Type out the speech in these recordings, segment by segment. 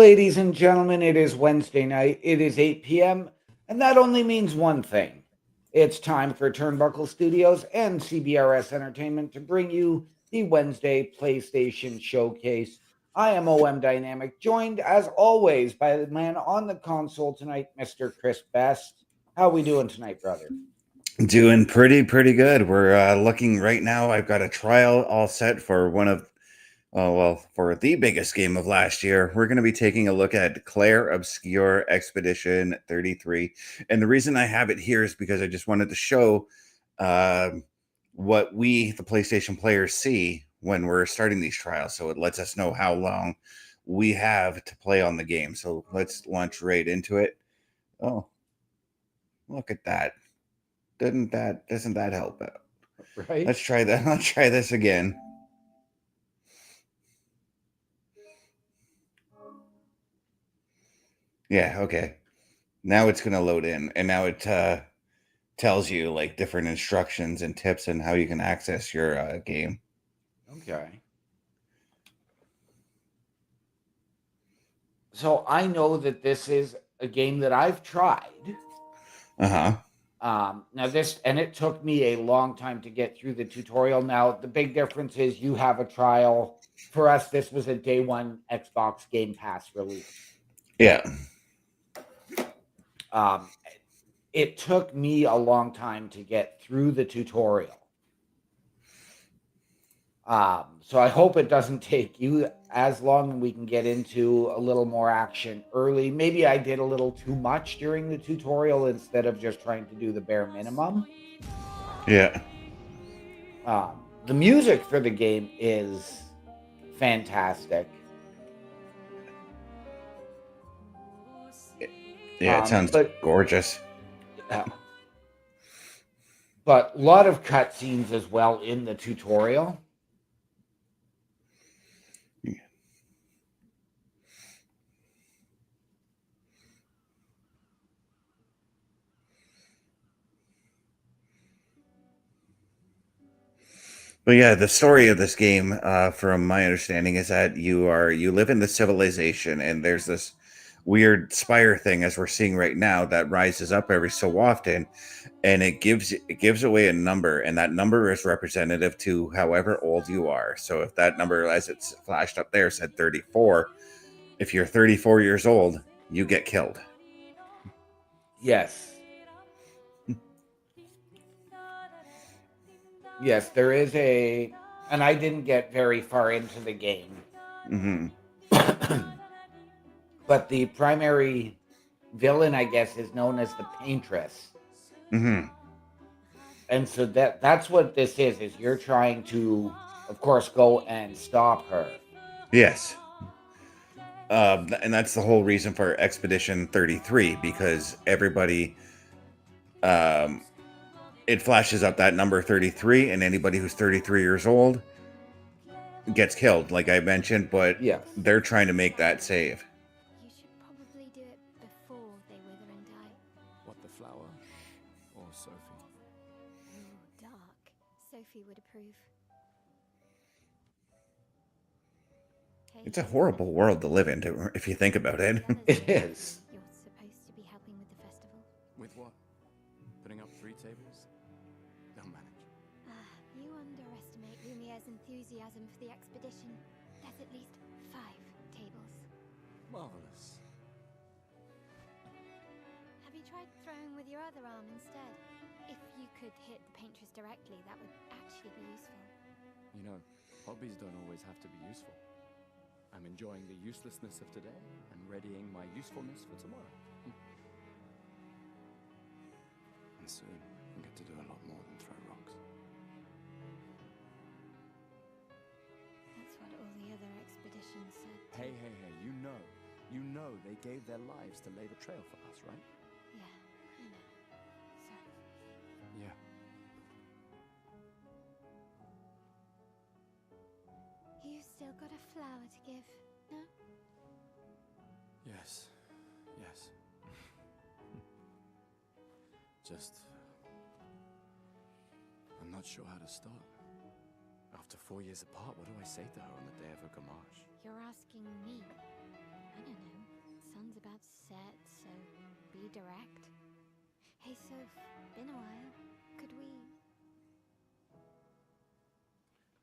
ladies and gentlemen. It is Wednesday night. It is 8 p.m., and that only means one thing. It's time for Turnbuckle Studios and CBRS Entertainment to bring you the Wednesday PlayStation Showcase. I am OM Dynamic, joined as always by the man on the console tonight, Mr. Chris Best. How we doing tonight, brother? Doing pretty good. We're looking right now. I've got a trial all set for for the biggest game of last year. We're going to be taking a look at Clair Obscur Expedition 33. And the reason I have it here is because I just wanted to show what we, the PlayStation players, see when we're starting these trials. So it lets us know how long we have to play on the game. So let's launch right into it. Oh, look at that. Doesn't that help out? Right? Let's try that. Let's try this again. Yeah, okay. Now it's gonna load in, and now it tells you like different instructions and tips and how you can access your game. Okay. So I know that this is a game that I've tried. Uh-huh. Now this, and it took me a long time to get through the tutorial. Now, the big difference is you have a trial. For us, this was a day one Xbox Game Pass release. Yeah. It took me a long time to get through the tutorial. So I hope it doesn't take you as long and we can get into a little more action early. Maybe I did a little too much during the tutorial instead of just trying to do the bare minimum. Yeah. The music for the game is fantastic. Yeah, it sounds gorgeous. But a lot of cutscenes as well in the tutorial. But yeah, the story of this game, from my understanding, is that you live in the civilization, and there's this weird spire thing, as we're seeing right now, that rises up every so often, and it gives away a number, and that number is representative to however old you are. So if that number, as it's flashed up there, said 34, if you're 34 years old, you get killed. Yes. Yes, there is and I didn't get very far into the game. Mm-hmm. But the primary villain, I guess, is known as the Paintress. Mm-hmm. And so that's what this is you're trying to, of course, go and stop her. Yes. And that's the whole reason for Expedition 33, because everybody, it flashes up that number 33, and anybody who's 33 years old gets killed, like I mentioned, but Yes. they're trying to make that save. You should probably do it before they wither and die. What, the flower? Or Sophie? Ooh, dark. Sophie would approve. It's a horrible world to live in, if you think about it. It is. You're supposed to be helping with the festival. With what? Putting up 3 tables? They'll manage. You underestimate Lumiere's enthusiasm for the expedition. There's at least 5 tables. Marvelous. Have you tried throwing with your other arm instead? If you could hit the Paintress directly, that would actually be useful. You know, hobbies don't always have to be useful. I'm enjoying the uselessness of today and readying my usefulness for tomorrow. And soon, I'll get to do a lot more than throw rocks. That's what all the other expeditions said. Hey, you know they gave their lives to lay the trail for us, right? Yeah, I know. Sorry. Yeah. You still got a flower to give, no? Yes. Just... I'm not sure how to start. After 4 years apart, what do I say to her on the day of her gamache? You're asking me. I don't know. sun's about to set, so be direct. Hey, Soph, been a while. Could we...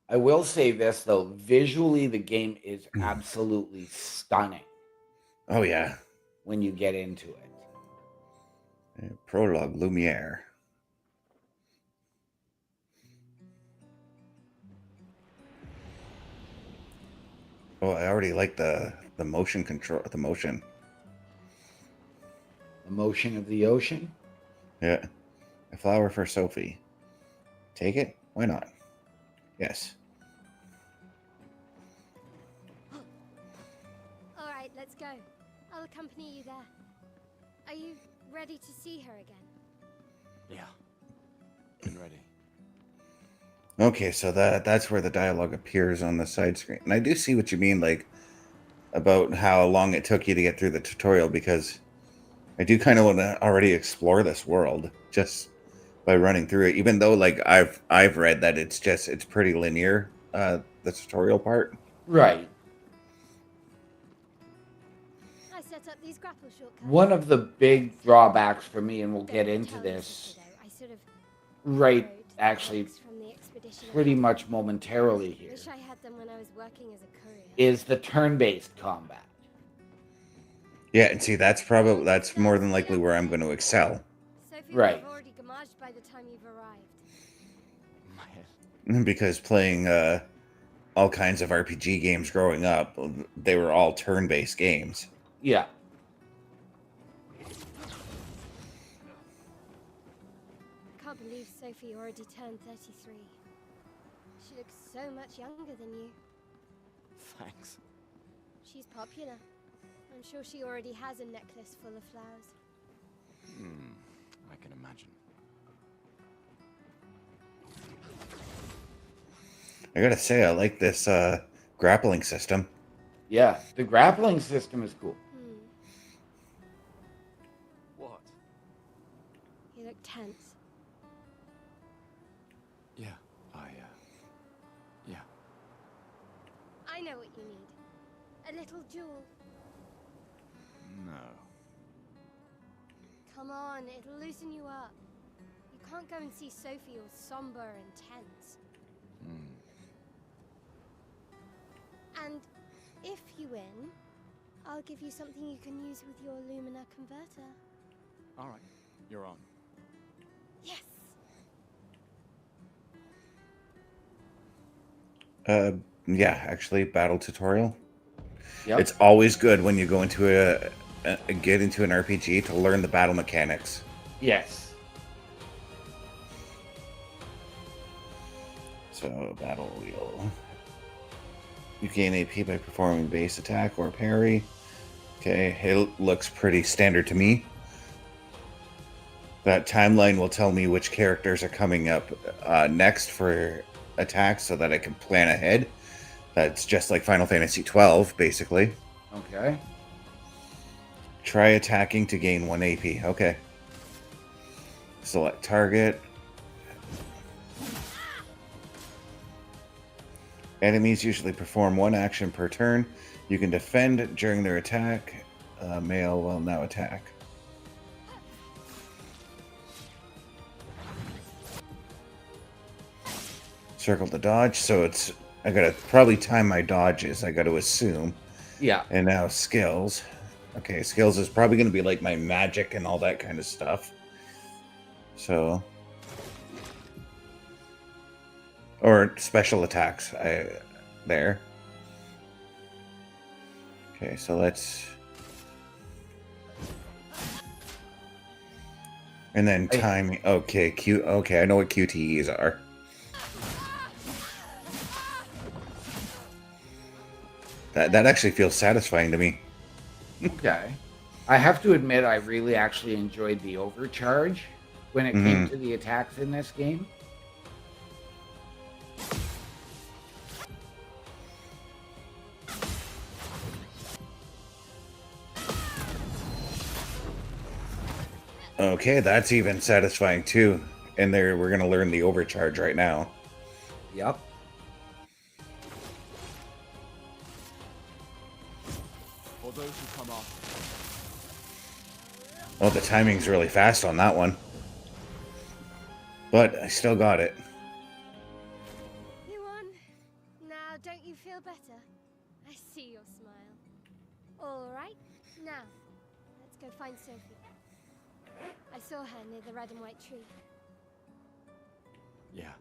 I will say this, though. Visually, the game is absolutely stunning Oh, yeah. when you get into it. Prologue Lumiere. Oh, I already like the motion control, the motion. The motion of the ocean. Yeah. A flower for Sophie. Take it? Why not? Yes. All right, let's go. I'll accompany you there. Are you ready to see her again? Yeah. Been ready. Okay, so that's where the dialogue appears on the side screen. And I do see what you mean, like, about how long it took you to get through the tutorial, because I do kind of want to already explore this world just by running through it, even though, like, I've read that it's pretty linear, the tutorial part. Right. I set up these grapple shortcuts. One of the big drawbacks for me, and we'll Don't get into tell this Sister, though. I sort of right, borrowed the actually, books from the expedition pretty ahead. much momentarily here, Wish I had them when I was working as a courier. is the turn-based combat. Yeah, and see, that's more than likely where I'm going to excel. Sophie Right. would have already gamaged by the time you've arrived. My head. Because playing all kinds of RPG games growing up, they were all turn-based games. Yeah. I can't believe Sophie already turned 33. She looks so much younger than you. Thanks. She's popular. I'm sure she already has a necklace full of flowers. I can imagine. I gotta say, I like this grappling system. Yeah, the grappling system is cool. What? You look tense. Yeah, yeah. I know what you need. A little jewel. No. Come on, it'll loosen you up. You can't go and see Sophie all somber and tense. And if you win, I'll give you something you can use with your Lumina converter. All right, you're on. Yes! Yeah, actually, battle tutorial. Yep. It's always good when you go into get into an RPG to learn the battle mechanics. Yes. So, battle wheel. You gain AP by performing base attack or parry. Okay, it looks pretty standard to me. That timeline will tell me which characters are coming up next for attacks so that I can plan ahead. That's just like Final Fantasy XII, basically. Okay. Try attacking to gain 1 AP. Okay. Select target. Enemies usually perform 1 action per turn. You can defend during their attack. Male will now attack. Circle to dodge. So I gotta probably time my dodges, I gotta assume. Yeah. And now skills. Okay, skills is probably gonna be like my magic and all that kind of stuff. So. Or special attacks. There. Okay, so let's. And then timing. Okay, Okay, I know what QTEs are. That actually feels satisfying to me. Okay. I have to admit, I really actually enjoyed the overcharge when it came to the attacks in this game. Okay, that's even satisfying too. And we're going to learn the overcharge right now. Yep. For those who come after, Oh, the timing's really fast on that one. But I still got it. You won. Now, don't you feel better? I see your smile. All right. Now, let's go find Sophie. I saw her near the red and white tree. Yeah.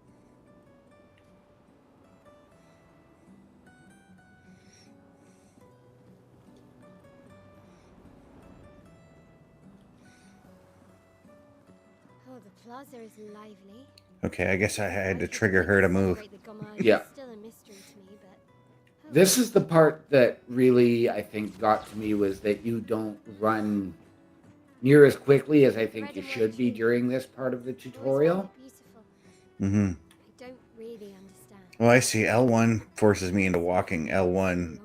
Oh, the plaza is lively. Okay, I guess I had to trigger her to move. Yeah. Still a mystery to me, but This is the part that really, I think, got to me, was that you don't run near as quickly as I think you should be during this part of the tutorial. Beautiful. Mm-hmm. I don't really understand. Well, I see L1 forces me into walking L1, Long ago.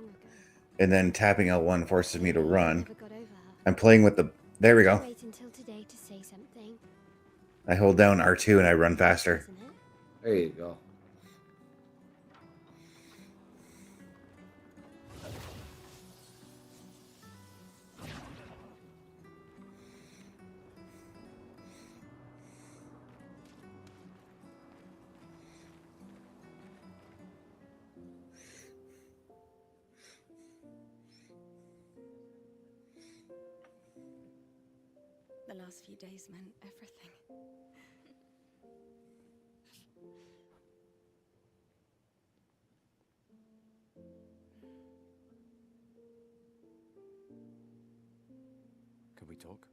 and then tapping L1 forces me to I run. never got over her. I'm playing with the... There we go. Wait until today to say something, I hold down R2 and I run faster. isn't it? There you go. The last few days meant everything. Could we talk?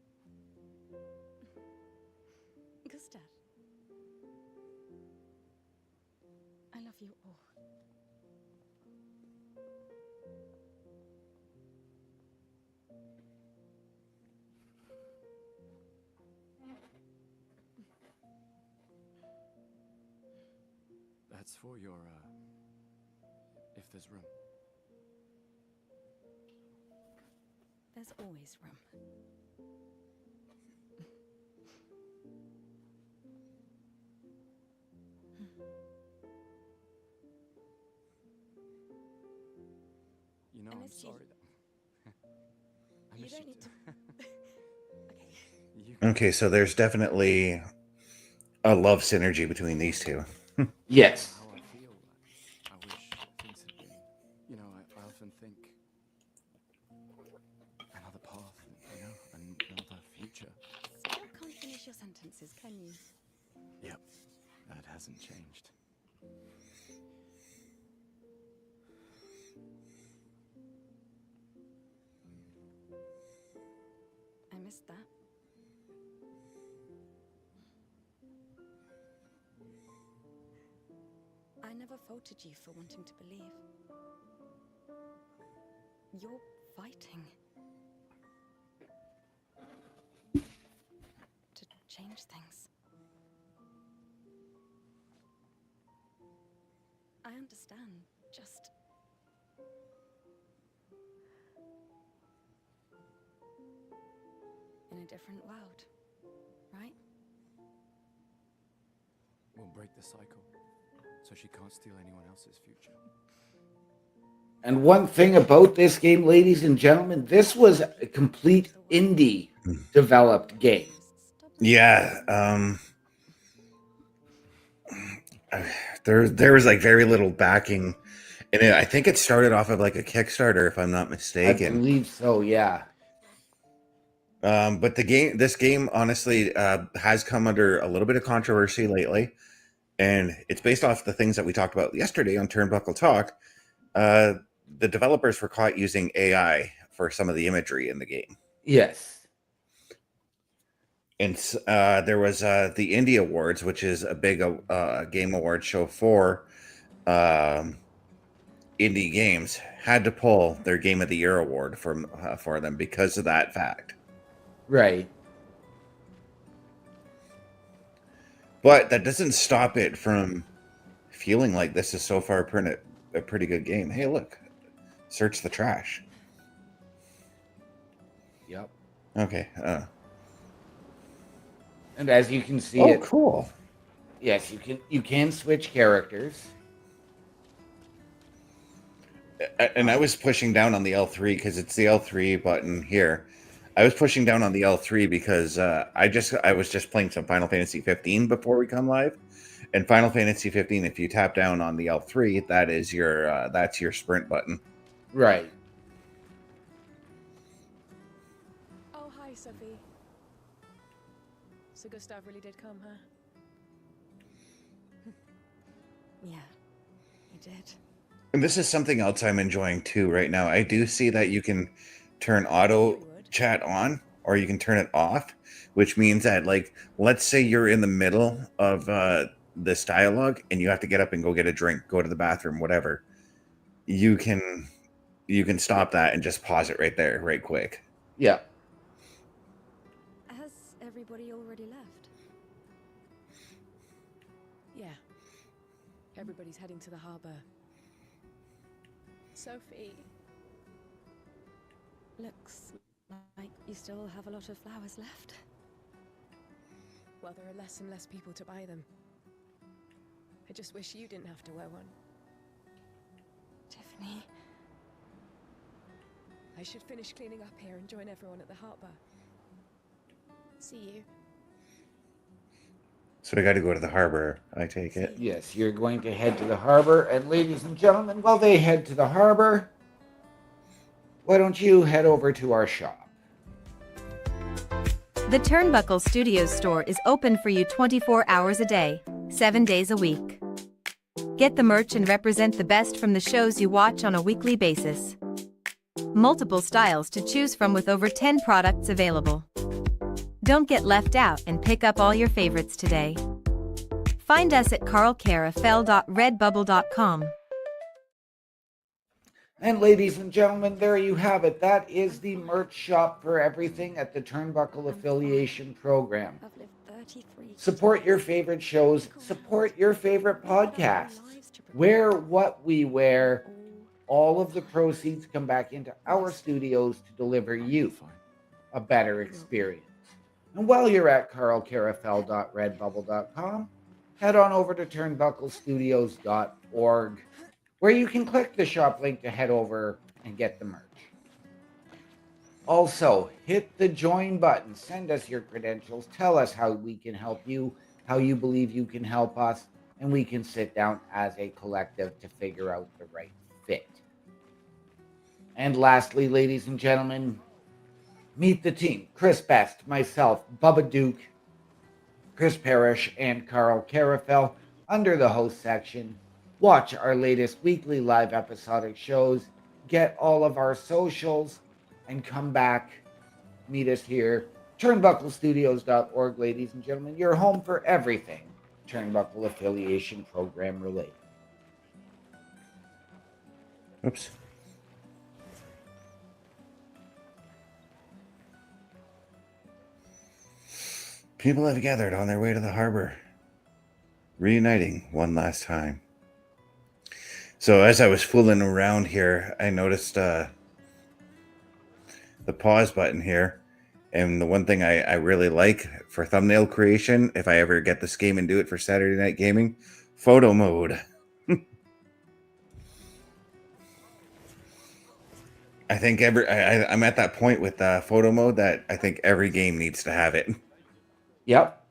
Gustav, I love you all. That's for your, if there's room. There's always room. You know, I I'm missed you. sorry that... I You miss don't you need to. too. Okay. You can- Okay, so there's definitely a love synergy between these two. Yes. How I feel. I wish things had been... You know, I often think... Another path, you know, another future. Still can't finish your sentences, can you? Yep, that hasn't changed. I missed that. I never faulted you for wanting to believe. You're fighting to change things. I understand, just... in a different world, right? We'll break the cycle, so she can't steal anyone else's future. And one thing about this game, ladies and gentlemen, this was a complete indie developed game. Yeah, there was like very little backing, and I think it started off of like a Kickstarter, if I'm not I mistaken. believe so, yeah. But this game, honestly, has come under a little bit of controversy lately, and it's based off the things that we talked about yesterday on Turnbuckle Talk. The developers were caught using AI for some of the imagery in the game. Yes. And there was the Indie Awards, which is a big game award show for indie games, had to pull their Game of the Year award for them because of that fact. Right. But that doesn't stop it from feeling like this is so far a pretty good game. Hey, look, search the trash. Yep. Okay. And as you can see, Oh, cool. Yes, you can switch characters. And I was pushing down on the L3 because it's the L3 button here. I was pushing down on the L3 because I was just playing some Final Fantasy 15 before we come live. And Final Fantasy 15, if you tap down on the L3, that's your sprint button. Right. Oh, hi, Sophie. So Gustav really did come, huh? Yeah, he did. And this is something else I'm enjoying too right now. I do see that you can turn auto chat on or you can turn it off, which means that, like, let's say you're in the middle of this dialogue and you have to get up and go get a drink, go to the bathroom, whatever. You can stop that and just pause it right there, right quick. Yeah. Has everybody already left? Yeah. Everybody's heading to the harbor. Sophie. Looks like you still have a lot of flowers left. Well, there are less and less people to buy them. I just wish you didn't have to wear one. Tiffany. I should finish cleaning up here and join everyone at the harbor. See you. So I got to go to the harbor, I take it. Yes, you're going to head to the harbor. And ladies and gentlemen, while they head to the harbor, why don't you head over to our shop? The Turnbuckle Studios store is open for you 24 hours a day, 7 days a week. Get the merch and represent the best from the shows you watch on a weekly basis. Multiple styles to choose from with over 10 products available. Don't get left out and pick up all your favorites today. Find us at carlcarafel.redbubble.com. And ladies and gentlemen, there you have it. That is the merch shop for everything at the Turnbuckle Affiliation Program. I've lived 33 Support your favorite shows. Support your favorite podcasts. Wear what we wear. All of the proceeds come back into our studios to deliver you a better experience. And while you're at carlcarafel.redbubble.com, head on over to turnbucklestudios.org, where you can click the shop link to head over and get the merch. Also, hit the join button. Send us your credentials. Tell us how we can help you, how you believe you can help us, and we can sit down as a collective to figure out the right fit. And lastly, ladies and gentlemen, meet the team. Chris Best, myself, Bubba Duke, Chris Parrish, and Carl Carafel under the host section. Watch our latest weekly live episodic shows, get all of our socials, and come back. Meet us here. Turnbucklestudios.org, ladies and gentlemen, your home for everything Turnbuckle Affiliation Program related. Oops. People have gathered on their way to the harbor, reuniting one last time. So as I was fooling around here, I noticed the pause button here. And the one thing I really like for thumbnail creation, if I ever get this game and do it for Saturday Night Gaming, photo mode. I think I'm at that point with photo mode that I think every game needs to have it. Yep.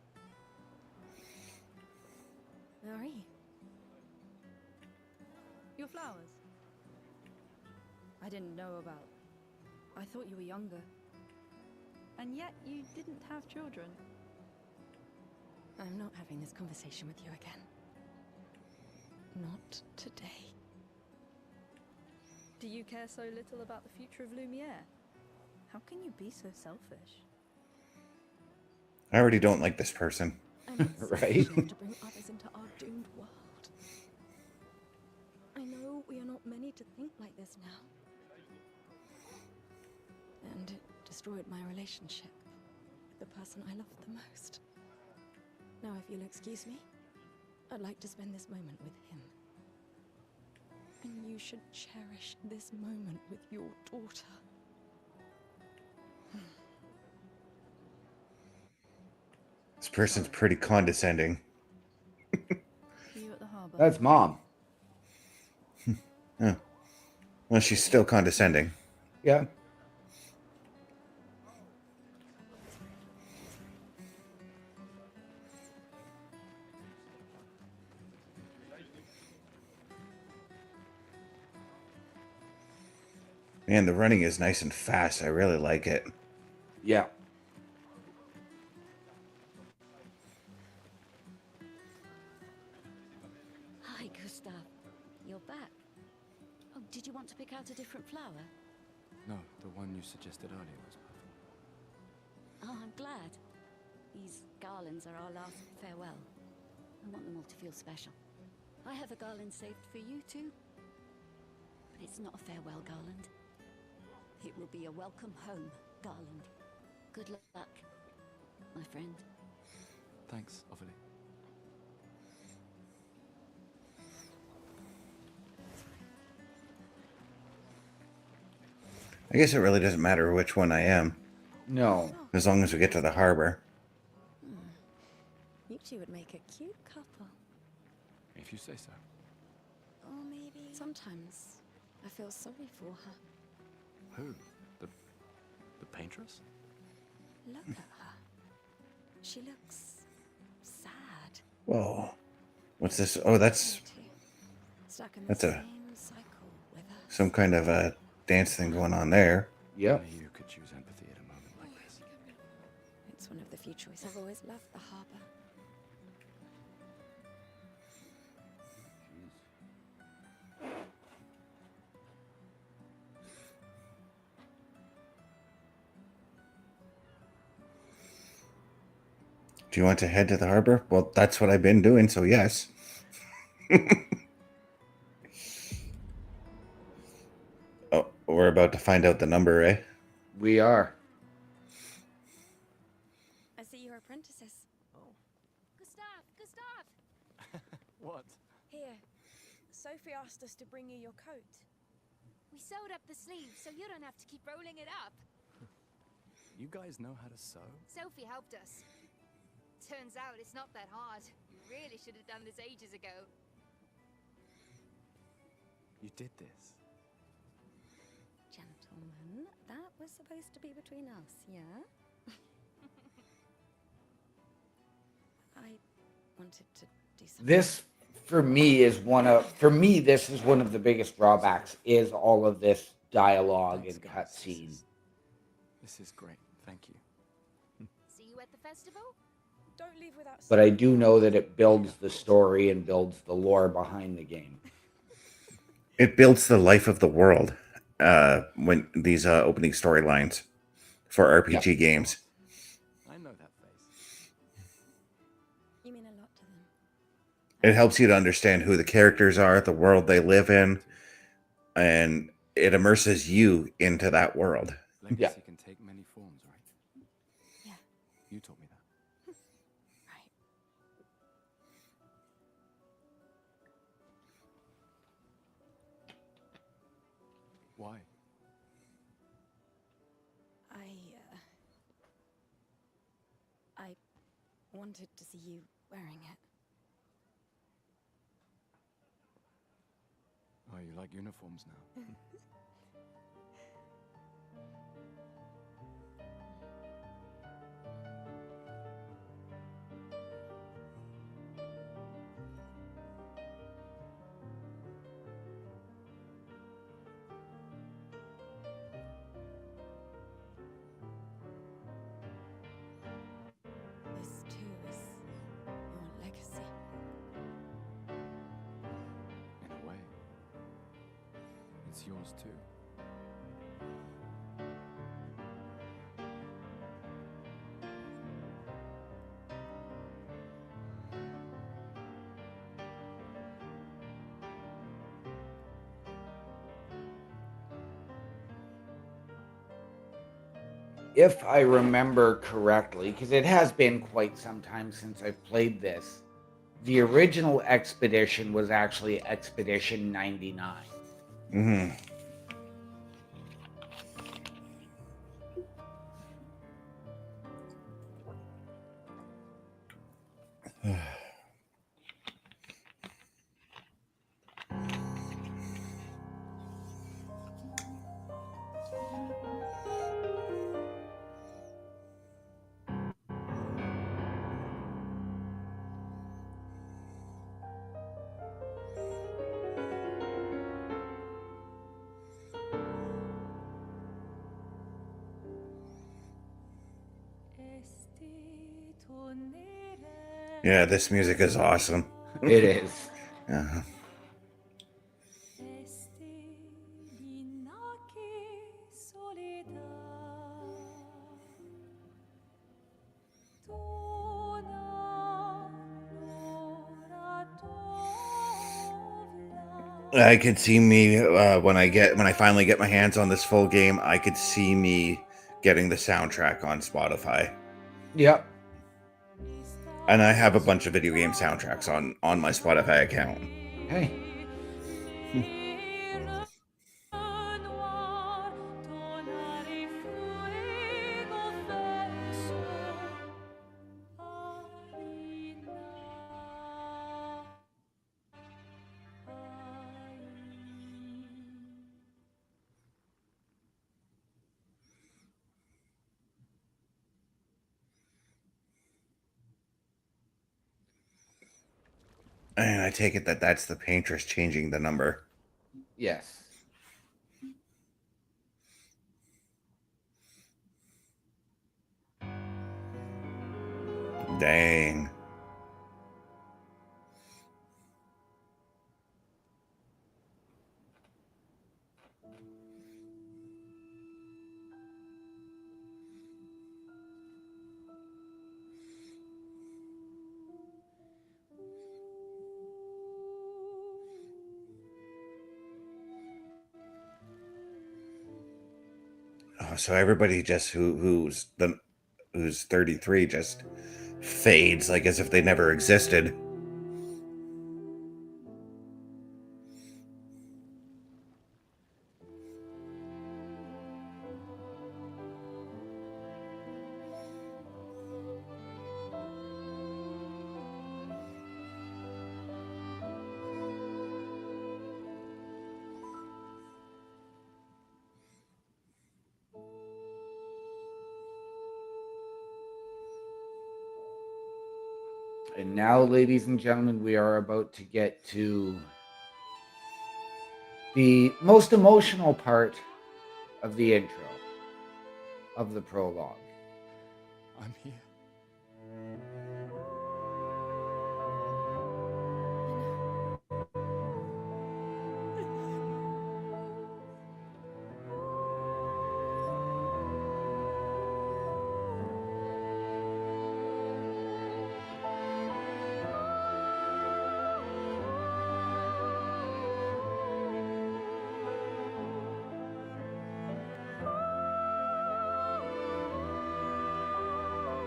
Marie. Your flowers? I didn't know about. I thought you were younger. And yet you didn't have children. I'm not having this conversation with you again. Not today. Do you care so little about the future of Lumiere? How can you be so selfish? I already don't like this person. I'm Right. to bring others into our doomed world. I know we are not many to think like this now. And it destroyed my relationship with the person I loved the most. Now, if you'll excuse me, I'd like to spend this moment with him. And you should cherish this moment with your daughter. This person's pretty condescending. See you at the harbor. That's Mom. Oh. Well, she's still condescending. Yeah. Man, the running is nice and fast. I really like it. Yeah. Hi, Gustav. You're back. Oh, did you want to pick out a different flower? No, the one you suggested earlier was perfect. Oh, I'm glad. These garlands are our last farewell. I want them all to feel special. I have a garland saved for you too. But it's not a farewell garland. It will be a welcome home garland. Good luck, my friend. Thanks, Ophelia. I guess it really doesn't matter which one I am, No. as long as we get to the harbor. You two would make a cute couple. If you say so. Or maybe... Sometimes I feel sorry for her. Who? The paintress? Look at her. She looks sad. Whoa. What's this? Oh, that's Me too. Stuck in the That's a- same cycle with us. some kind of a dance thing going on there. Yep. Only you could choose empathy at a moment like this. It's one of the few choices. I've always loved the harbor. Do you want to head to the harbor? Well, that's what I've been doing, so yes. Oh, we're about to find out the number, eh? We are. I see you're apprentices. Gustav! Gustav! What? Here. Sophie asked us to bring you your coat. We sewed up the sleeve so you don't have to keep rolling it up. You guys know how to sew? Sophie helped us. Turns out it's not that hard. You really should have done this ages ago. You did this. Gentlemen, that was supposed to be between us, yeah? I wanted to do something. This for me is this is one of the biggest drawbacks is all of this dialogue Thanks, and guys. cutscene. This is great. Thank you. See you at the festival? Don't leave without But I saying do know that it builds the story and builds the lore behind the game. It builds the life of the world when these opening storylines for RPG games. I know that face. You mean a lot to them. It helps you to understand who the characters are, the world they live in, and it immerses you into that world. Legacy Yeah. can take many forms, right? Yeah. You taught me that. Right. Why? I wanted to see you wearing it. Oh, you like uniforms now? This too is your legacy. In a way. It's yours too. If I remember correctly, because it has been quite some time since I've played this, the original Expedition was actually Expedition 99. Mm-hmm. Yeah, this music is awesome. It is. Uh, I could see me when I finally get my hands on this full game. I could see me getting the soundtrack on Spotify, Yep. and I have a bunch of video game soundtracks on my Spotify account. Hey. And I take it that that's the paintress changing the number. Yes. Dang. Oh, so everybody just who's 33 just fades like as if they never existed. And now, ladies and gentlemen, we are about to get to the most emotional part of the intro, of the prologue. I'm here.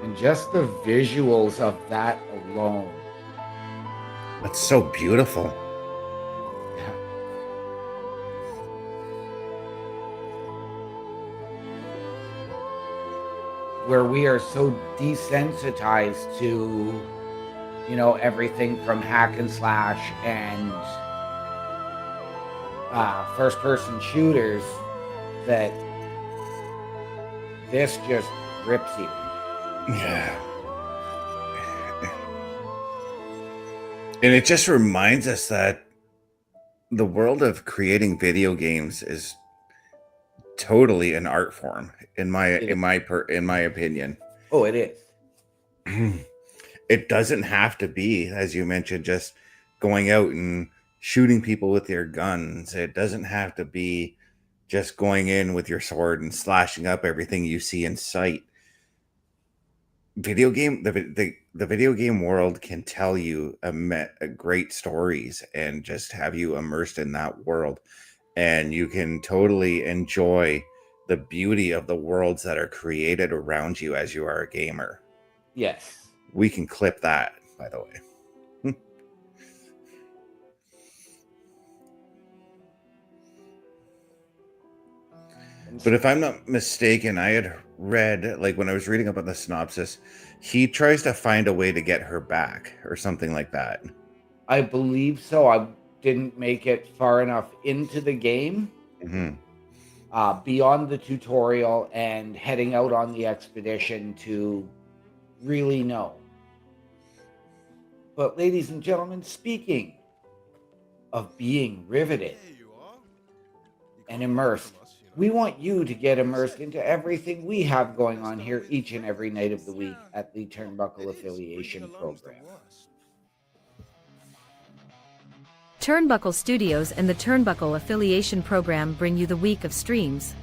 And just the visuals of that alone. That's so beautiful. Where we are so desensitized to, everything from hack and slash and first-person shooters, that this just grips you. Yeah. And it just reminds us that the world of creating video games is totally an art form in my opinion. Oh, it is. It doesn't have to be, as you mentioned, just going out and shooting people with your guns. It doesn't have to be just going in with your sword and slashing up everything you see in sight. The video game world can tell you great stories and just have you immersed in that world, and you can totally enjoy the beauty of the worlds that are created around you as you are a gamer. Yes. We can clip that, by the way. But if I'm not mistaken, I had read, like when I was reading about the synopsis, he tries to find a way to get her back or something like that. I believe so. I didn't make it far enough into the game, beyond the tutorial and heading out on the expedition to really know. But ladies and gentlemen, speaking of being riveted and immersed We want you to get immersed into everything we have going on here each and every night of the week at the Turnbuckle Affiliation Program. Turnbuckle Studios and the Turnbuckle Affiliation Program bring you the week of streams.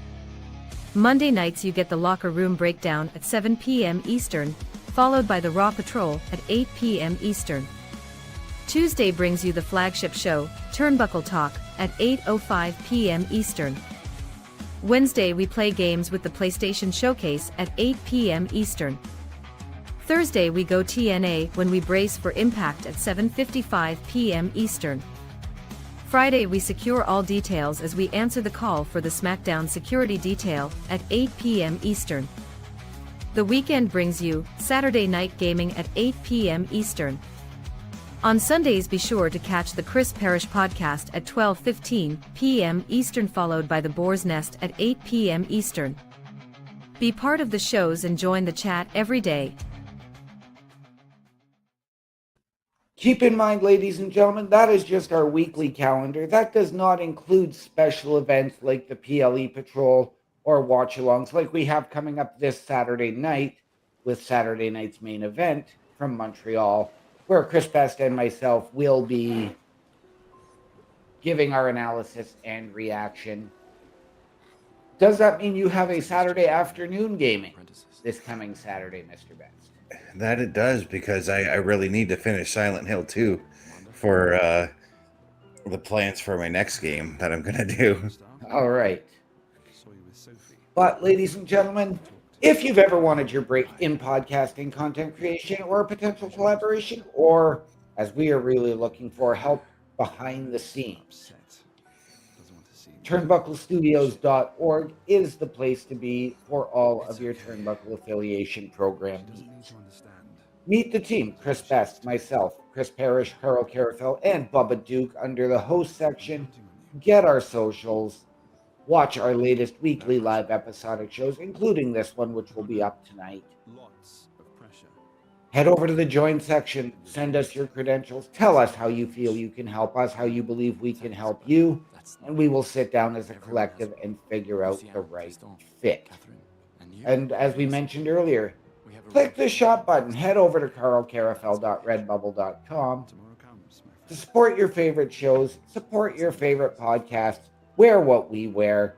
Monday nights you get the Locker Room Breakdown at 7 p.m. Eastern, followed by the Raw Patrol at 8 p.m. Eastern. Tuesday brings you the flagship show, Turnbuckle Talk, at 8:05 p.m. Eastern. Wednesday we play games with the PlayStation Showcase at 8 p.m. Eastern. Thursday we go TNA when we brace for Impact at 7:55 p.m. Eastern. Friday we secure all details as we answer the call for the SmackDown security detail at 8 p.m. Eastern. The weekend brings you Saturday Night Gaming at 8 p.m. Eastern. On Sundays be sure to catch the Chris Parrish podcast at 12:15 p.m. Eastern, followed by the Boar's Nest at 8 p.m. Eastern. Be part of the shows and join the chat every day. Keep in mind, ladies and gentlemen, that is just our weekly calendar. That does not include special events like the PLE Patrol or watch-alongs like we have coming up this Saturday night with Saturday night's main event from Montreal, where Chris Best and myself will be giving our analysis and reaction. Does that mean you have a Saturday afternoon gaming this coming Saturday, Mr. Best? That it does, because I really need to finish Silent Hill 2 for the plans for my next game that I'm going to do. All right. But, ladies and gentlemen, if you've ever wanted your break in podcasting, content creation, or a potential collaboration, or, as we are really looking for, help behind the scenes, turnbucklestudios.org is the place to be for all of your Turnbuckle Affiliation Program needs. Meet the team, Chris Best, myself, Chris Parrish, Carl Carafel, and Bubba Duke under the host section. Get our socials. Watch our latest weekly live episodic shows, including this one, which will be up tonight. Head over to the join section, send us your credentials, tell us how you feel you can help us, how you believe we can help you, and we will sit down as a collective and figure out the right fit. And as we mentioned earlier, click the shop button, head over to carlcarafel.redbubble.com to support your favorite shows, support your favorite podcasts, wear what we wear.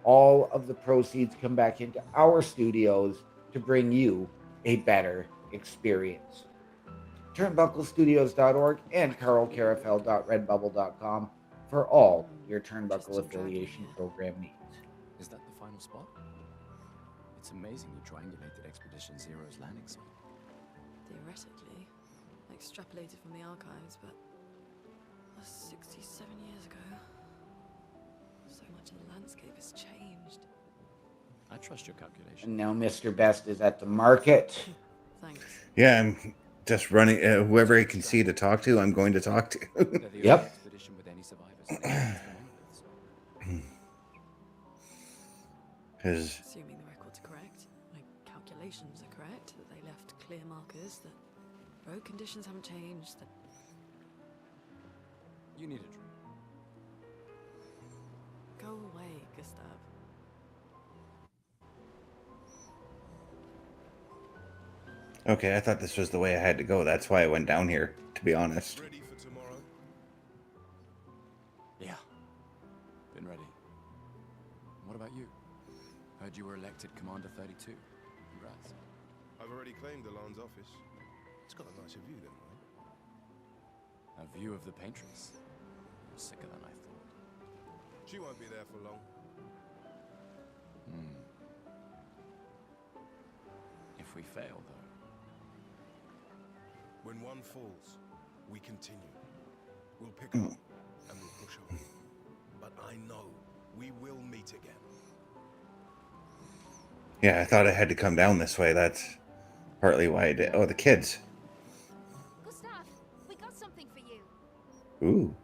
All of the proceeds come back into our studios to bring you a better experience. Turnbucklestudios.org and carlcarafel.redbubble.com for all your Turnbuckle Affiliation Program needs. Is that the final spot? It's amazing you triangulated Expedition Zero's landing site. Theoretically, I extrapolated from the archives, but that's 67 years ago. So much of the landscape has changed. I trust your calculation. And now Mr. Best is at the market. Thanks. Yeah, I'm just running. Whoever I can see to talk to, I'm going to talk to. Yep. Expedition with any survivors. Because Assuming the record's correct, my calculations are correct, that they left clear markers, that road conditions haven't changed, that... You need a drink. Go away, Gustav. okay, I thought this was the way I had to go. That's why I went down here, to be honest. Ready for tomorrow? Yeah. Been ready. What about you? Heard you were elected Commander 32. Congrats. I've already claimed the Lan's office. It's got a nicer view than mine. A view of the Paintress. You're sicker than I thought. She won't be there for long. If we fail, though. When one falls, we continue. We'll pick up and we'll push on. But I know we will meet again. Yeah, I thought I had to come down this way. That's partly why I did. Oh, the kids. Gustav, we got something for you. Ooh.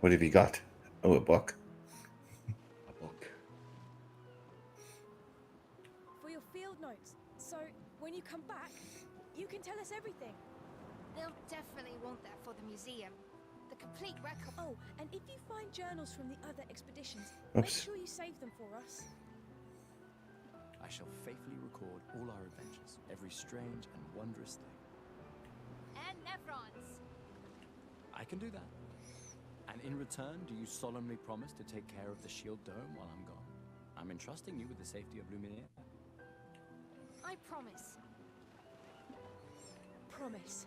What have you got? Oh, a book. A book. For your field notes. So, when you come back, you can tell us everything. They'll definitely want that for the museum. The complete record. Oh, and if you find journals from the other expeditions, make Oops. sure you save them for us. I shall faithfully record all our adventures, every strange and wondrous thing. And Nevrons. I can do that. And in return, do you solemnly promise to take care of the shield dome while I'm gone? I'm entrusting you with the safety of Luminaire. I promise. Promise.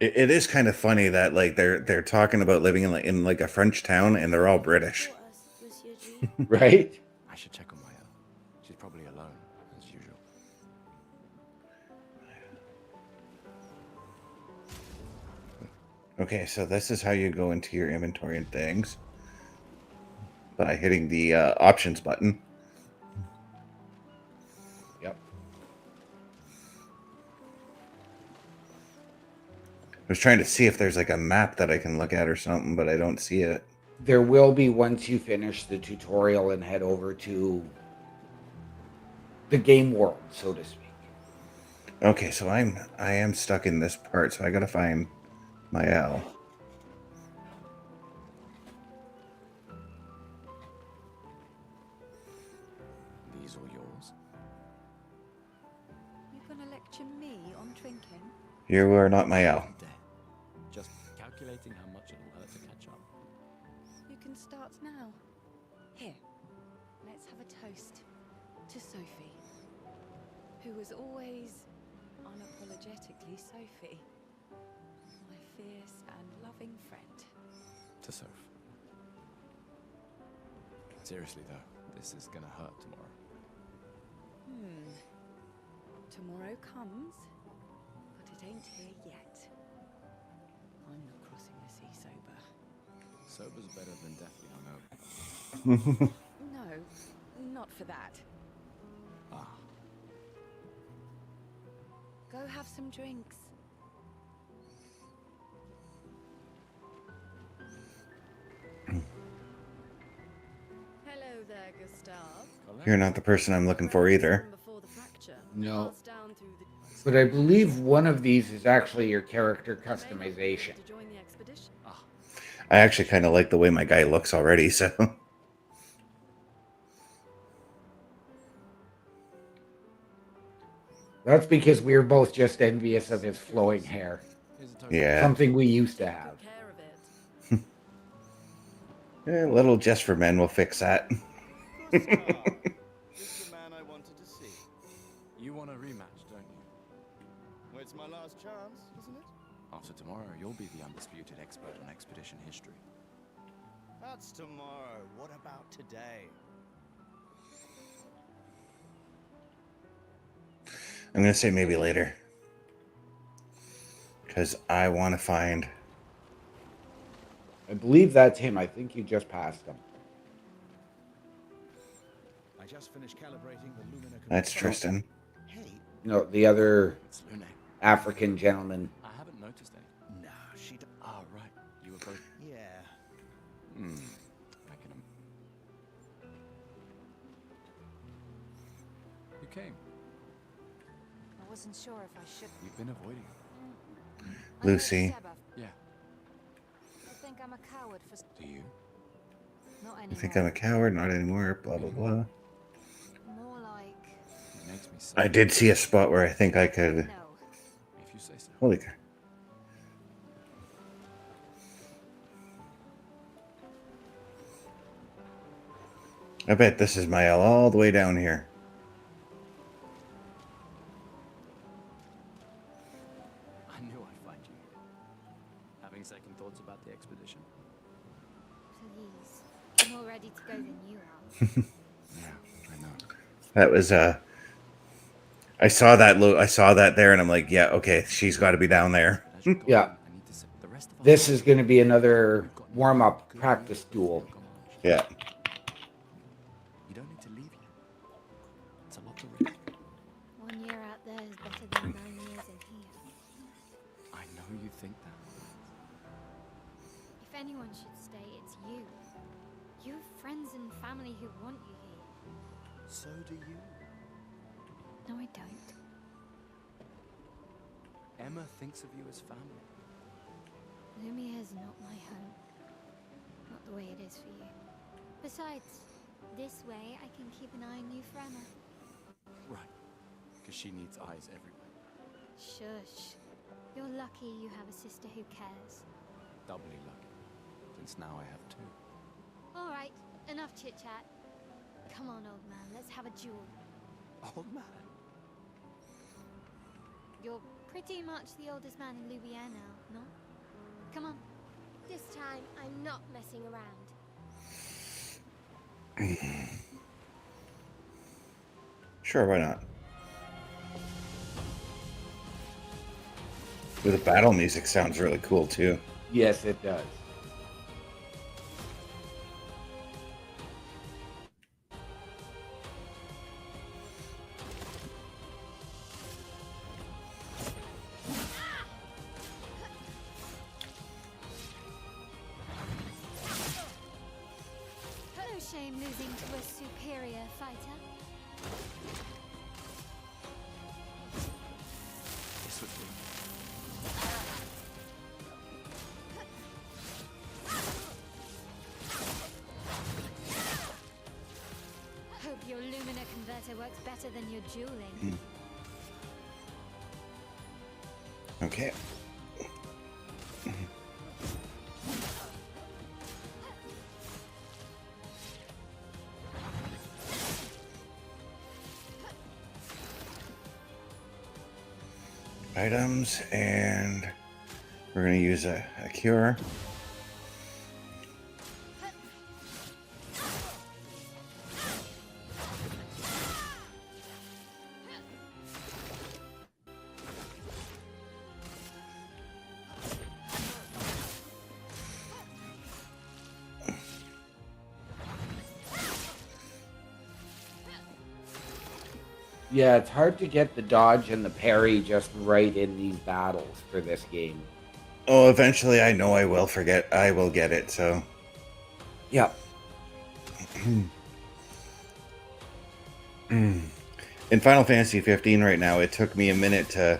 It is kind of funny that like they're talking about living in like a French town and they're all British. For us, Monsieur G. Right? I should check on Maya. She's probably alone, as usual. Okay, so this is how you go into your inventory and things by hitting the options button. Yep. I was trying to see if there's like a map that I can look at or something, but I don't see it. There will be once you finish the tutorial and head over to the game world, so to speak. Okay, so I am stuck in this part, so I gotta find my L. These all yours? You gonna lecture me on drinking? You are not my L. Dead. Just calculating how much it'll hurt to catch up. You can start now. Here, let's have a toast to Sophie, who was always unapologetically Sophie, my fierce and loving friend. To Soph. Seriously though, this is gonna hurt tomorrow. Tomorrow comes, but it ain't here yet. I'm not crossing the sea sober. Sober's better than deathly hungover. No, not for that. Ah, Go have some drinks. Hello there, Gustav. You're not the person I'm looking for either. Before the fracture, No. passed down through the But I believe one of these is actually your character customization. to join the expedition. I actually kind of like the way my guy looks already, so. That's because we're both just envious of his flowing hair. here's a token. Yeah. Something we used to have. Take care of it. A little just for men will fix that. Gustav, this is the man I wanted to see. You want a rematch, don't you? Well, it's my last chance, isn't it? After tomorrow, you'll be the undisputed expert on expedition history. That's tomorrow. What about today? I'm going to say maybe later. Because I want to find... I believe that's him. I think you just passed him. I just finished calibrating the Lumina That's control. Tristan. Hey, No, the other It's Lune. African gentleman. I haven't noticed any. nah, she. Ah, right. You were both. Yeah. I can. You came. I wasn't sure if I should. You've been avoiding it. I know Lucy. Seba. Yeah. I think I'm a coward for Do you? not I anymore. think I'm a coward, not anymore, blah, blah, blah. More like It makes me sad. I did see a spot where I think I could... no. If you say so. Holy cow. I bet this is my L all the way down here. I knew I'd find you here. Having second thoughts about the expedition? Please. I'm more ready to go than you are. Yeah, I know. That was I saw that there and I'm like, yeah, okay, she's got to be down there. As you go Yeah. on, I need to set the rest of us This up. is going to be another You've got warm-up good practice reason for duel. your homage. Yeah. You don't need to leave yet. It's a lot to risk. 1 year out there is better than 9 years in here. I know you think that. If anyone should stay, it's you. You have friends and family who want you here. So do you. No, I don't. Emma thinks of you as family. Lumia's not my home. Not the way it is for you. Besides, this way I can keep an eye on you forever. Right. Because she needs eyes everywhere. Shush. You're lucky you have a sister who cares. Doubly lucky. Since now I have two. Alright, enough chit-chat. Come on, old man, let's have a duel. Old man. You're pretty much the oldest man in Louvier now, no? Come on. This time, I'm not messing around. Sure, why not? The battle music sounds really cool too. Yes, it does. No shame losing to a superior fighter. This would be. Hope your Lumina converter works better than your dueling. Okay. Items, and we're going to use a cure. Yeah, it's hard to get the dodge and the parry just right in these battles for this game. Oh, eventually I know I will forget. I will get it, so. Yep. In Final Fantasy 15 right now, it took me a minute to...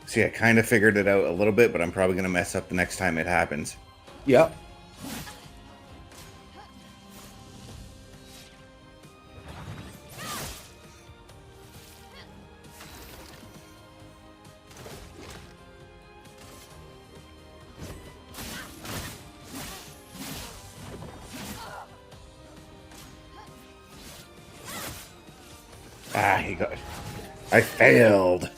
See, I kind of figured it out a little bit, but I'm probably going to mess up the next time it happens. Yep. Ah, he got... I failed.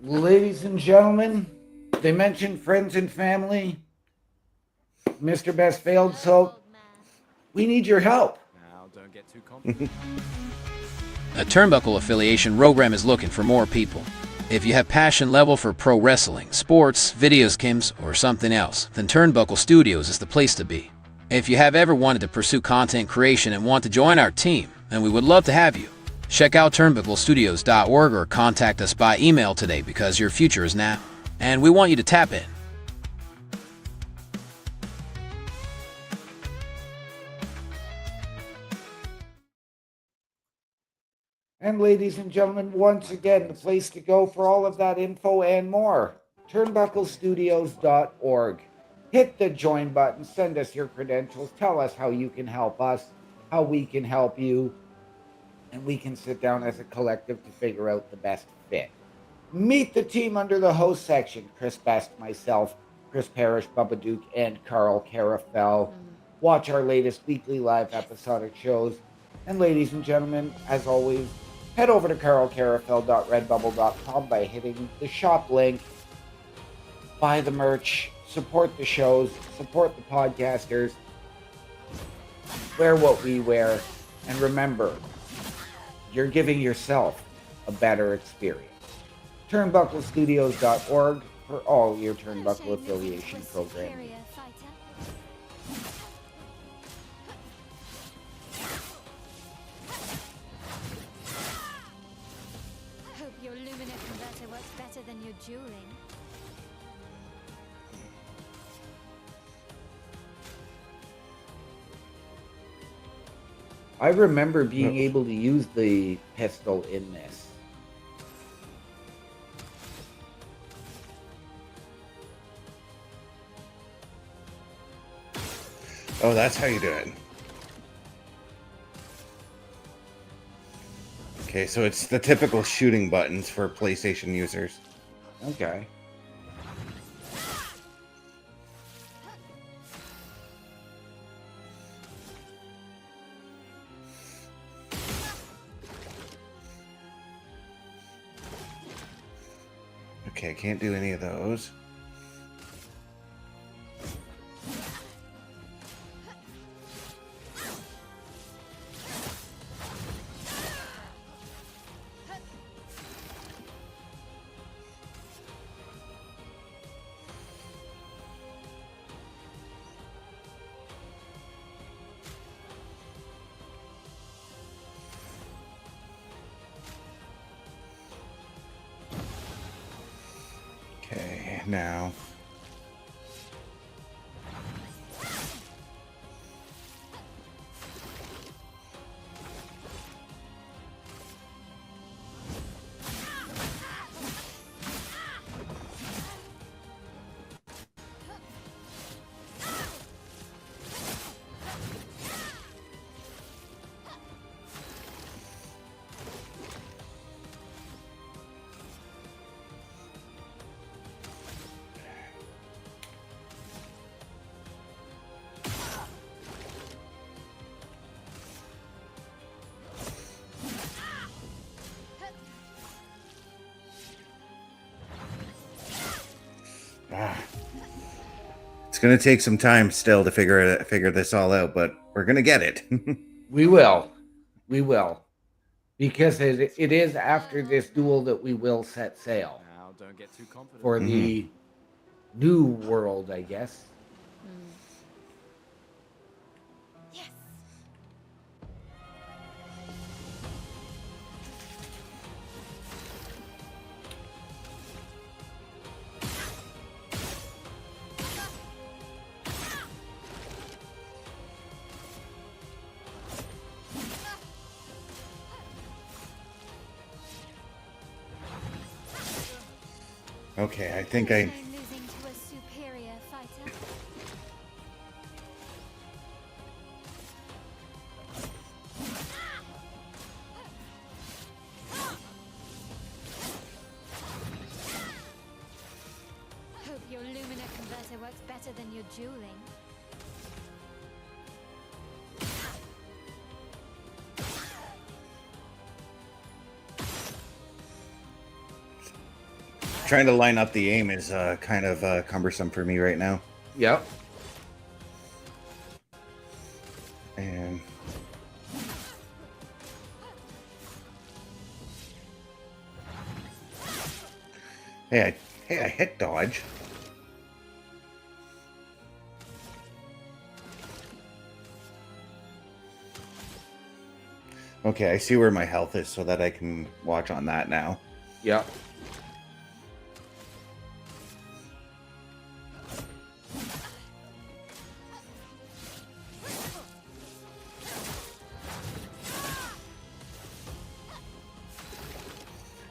Ladies and gentlemen, they mentioned friends and family. Mr. Best failed, so we need your help. Now, don't get too confident. A Turnbuckle affiliation program is looking for more people. If you have passion level for pro wrestling, sports, video games, or something else, then Turnbuckle Studios is the place to be. If you have ever wanted to pursue content creation and want to join our team, then we would love to have you. Check out turnbucklestudios.org or contact us by email today because your future is now, and we want you to tap in. And ladies and gentlemen, once again, the place to go for all of that info and more, turnbucklestudios.org. Hit the join button, send us your credentials, tell us how you can help us, how we can help you, and we can sit down as a collective to figure out the best fit. Meet the team under the host section, Chris Best, myself, Chris Parrish, Bubba Duke, and Carl Carafell. Watch our latest weekly live episodic shows. And ladies and gentlemen, as always, head over to carlcarafell.redbubble.com by hitting the shop link. Buy the merch, support the shows, support the podcasters, wear what we wear, and remember, you're giving yourself a better experience. Turnbucklestudios.org for all your Turnbuckle affiliation programs. Hope your Lumina converter works better than your dueling. I remember being Oh. able to use the pistol in this. Oh, that's how you do it. Okay, so it's the typical shooting buttons for PlayStation users. Okay. Okay, can't do any of those. Okay, now. It's gonna take some time still to figure this all out, but we're gonna get it. We will. We will. Because it is after this duel that we will set sail Now, don't get too confident. for the new world, I guess. Yes. Okay, I think No shame losing to a superior fighter. Hope your Lumina converter works better than your dueling. trying to line up the aim is kind of cumbersome for me right now. Yep. And hey, I hit dodge. Okay, I see where my health is so that I can watch on that now. Yep.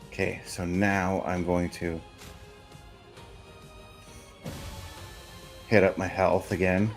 Okay, so now I'm going to hit up my health again.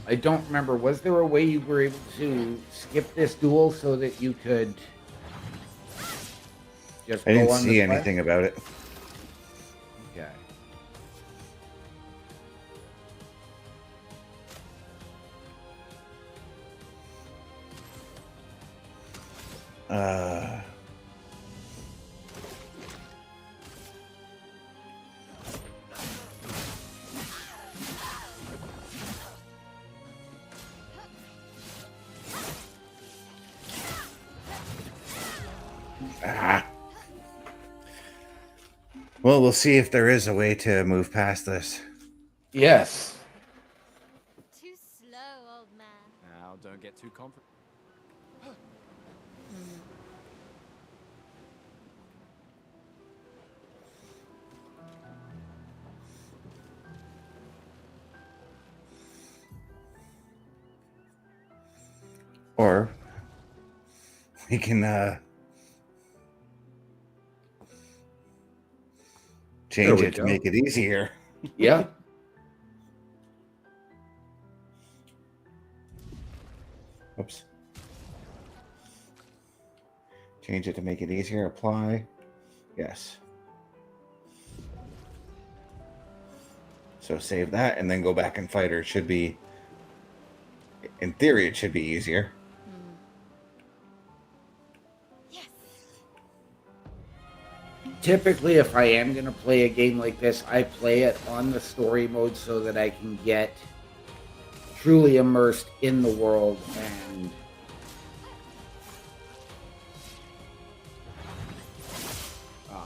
I don't remember. Was there a way you were able to skip this duel so that you could just I go didn't on see the quest? anything about it. Okay. Ah. Well, we'll see if there is a way to move past this. Yes. Too slow, old man. Now, don't get too confident. Or we can change we it to go. make it easier. Yeah. Oops. Change it to make it easier. Apply. Yes. So save that and then go back and fight her. It should be, in theory, it should be easier. Yes. Typically, if I am going to play a game like this, I play it on the story mode so that I can get truly immersed in the world and No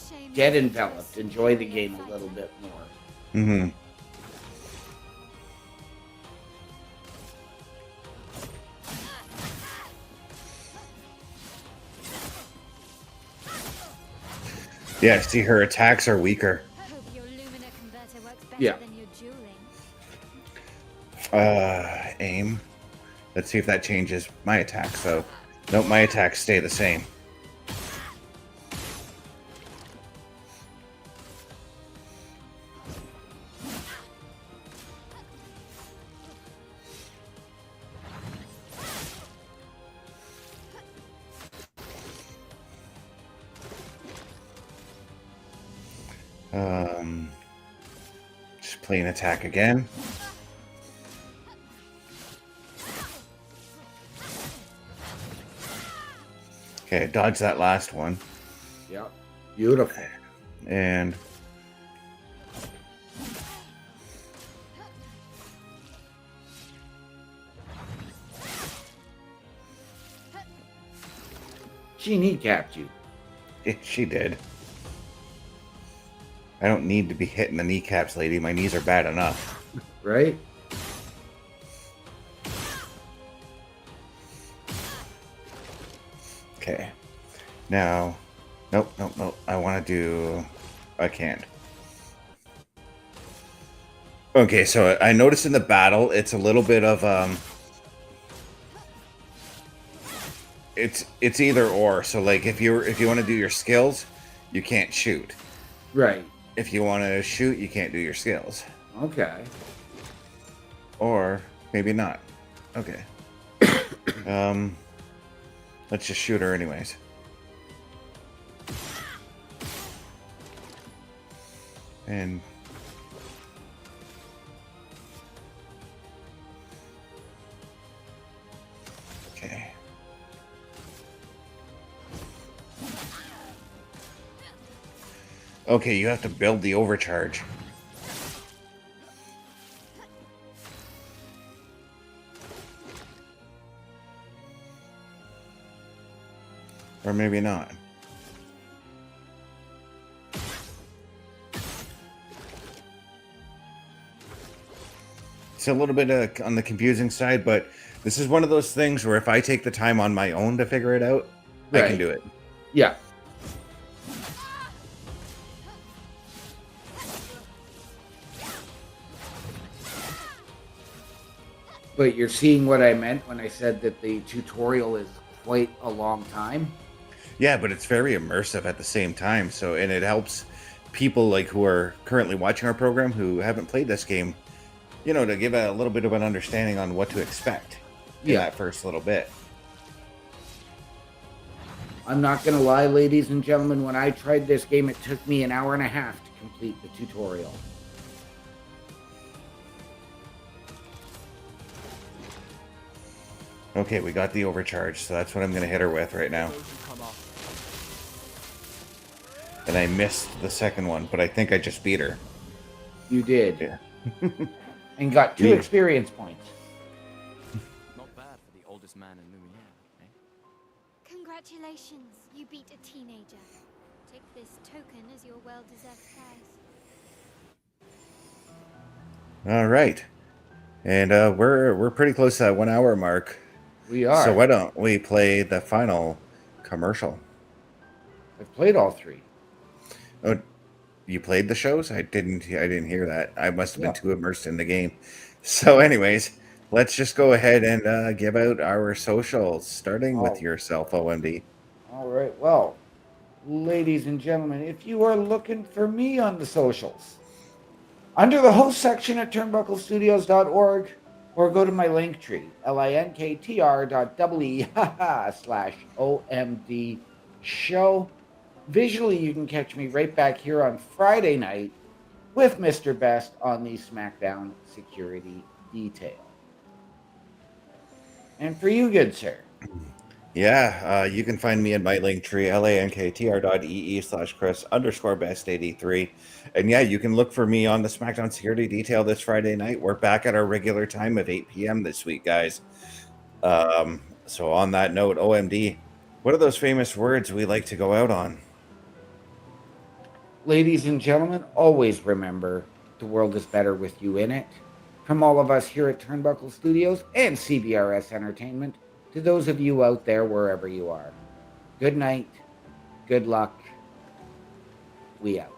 shame. get enveloped, enjoy the game a little bit more. Mm-hmm. Yeah, see, her attacks are weaker. Hope your Lumina converter works better Yeah. than your dueling. Aim. Let's see if that changes my attacks, though. Nope, my attacks stay the same. Just play an attack again. Okay, dodge that last one. Yeah. Beautiful. And She kneecapped you. she did. I don't need to be hitting the kneecaps, lady. My knees are bad enough. Right? Okay. Now, nope. I want to do... I can't. Okay, so I noticed in the battle, it's a little bit of, It's either or. So, like, if you want to do your skills, you can't shoot. Right. If you want to shoot, you can't do your skills. Okay. Or maybe not. Okay. Let's just shoot her anyways. And okay. Okay, you have to build the overcharge. Or maybe not. It's a little bit on the confusing side, but this is one of those things where if I take the time on my own to figure it out, I can Right. do it. Yeah. But you're seeing what I meant when I said that the tutorial is quite a long time. Yeah, but it's very immersive at the same time. So, and it helps people like who are currently watching our program who haven't played this game, you know, to give a little bit of an understanding on what to expect in that first little bit. I'm not going to lie, ladies and gentlemen, when I tried this game, it took me an hour and a half to complete the tutorial. Okay, we got the overcharge, so that's what I'm going to hit her with right now. And I missed the second one, but I think I just beat her. You did. Yeah. And got 2 Yeah. experience points. Not bad for the oldest man in Lumiere, eh? Congratulations, you beat a teenager. Take this token as your well-deserved prize. All right. And we're pretty close to that 1 hour mark. We are. So why don't we play the final commercial? I've played all three. Oh, you played the shows? I didn't hear that. I must have been Yeah. too immersed in the game. So anyways, let's just go ahead and give out our socials, starting with yourself, OMD. All right. Well, ladies and gentlemen, if you are looking for me on the socials, under the host section at turnbucklestudios.org, or go to my link tree, linktr.ee/OMD show. Visually, you can catch me right back here on Friday night with Mr. Best on the SmackDown Security Detail. And for you, good sir. Yeah, you can find me in my link tree, linktr.ee/Chris_best83. And yeah, you can look for me on the SmackDown Security Detail this Friday night. We're back at our regular time of 8 p.m. this week, guys. So on that note, OMD, what are those famous words we like to go out on? Ladies and gentlemen, always remember the world is better with you in it. From all of us here at Turnbuckle Studios and CBRS Entertainment, to those of you out there wherever you are, good night, good luck, we out.